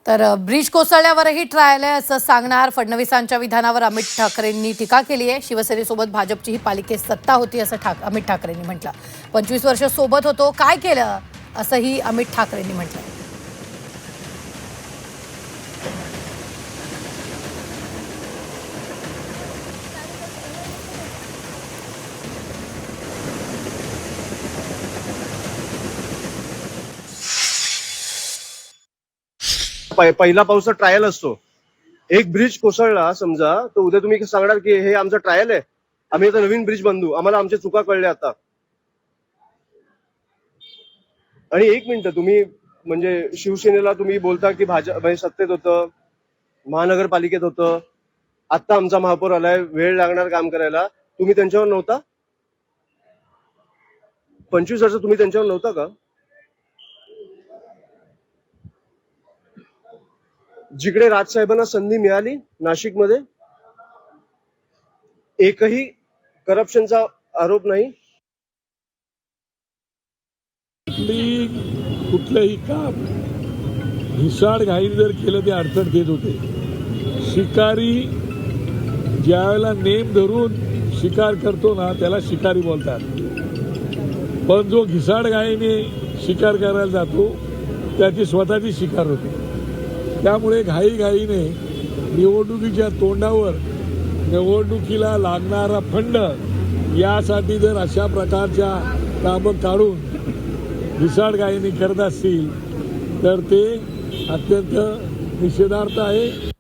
तर bridge कोसळल्यावरही trial आहे असं सांगणार फडणवीसांच्या विधानावर अमित ठाकरेंनी टीका केली आहे। शिवसेनेसोबत भाजपचीही पालिकेत सत्ता होती असं अमित ठाकरेंनी म्हटलं। 25 वर्ष सोबत होतो, काय केलं असंही अमित ठाकरेंनी म्हटलं। पहिला पाऊसचा ट्रायल असतो। एक ब्रिज कोसळला समजा, तर उद्या तुम्ही सांगणार की हे आमचं ट्रायल आहे, आम्ही आता नवीन ब्रिज बांधू, आम्हाला आमच्या चुका कळल्या आता। आणि एक मिनिट, तुम्ही म्हणजे शिवसेनेला तुम्ही बोलता की भाजप सत्तेत होतं, महानगरपालिकेत होतं, आता आमचा महापौर आलाय, वेळ लागणार काम करायला, तुम्ही त्यांच्यावर नव्हता? 25 वर्ष तुम्ही त्यांच्यावर नव्हता का? जिकडे राजसाहेबांना संधी मिळाली नाशिकमध्ये एकही करप्शनचा आरोप नाही। कुठलंही काम घिसाडघाईने जर केलं ते अडचण येत होते। शिकारी ज्यावेळेला नेम धरून शिकार करतो ना त्याला शिकारी बोलतात, पण जो घिसाडघाईने शिकार करायला जातो त्याची स्वतःची शिकार होते। त्यामुळे घाईघाईने निवडणुकीच्या तोंडावर निवडणुकीला लागणारा फंड यासाठी जर अशा प्रकारच्या कामं काढून घिसाडघाईने करत असतील तर ते अत्यंत निषेधार्थ आहे।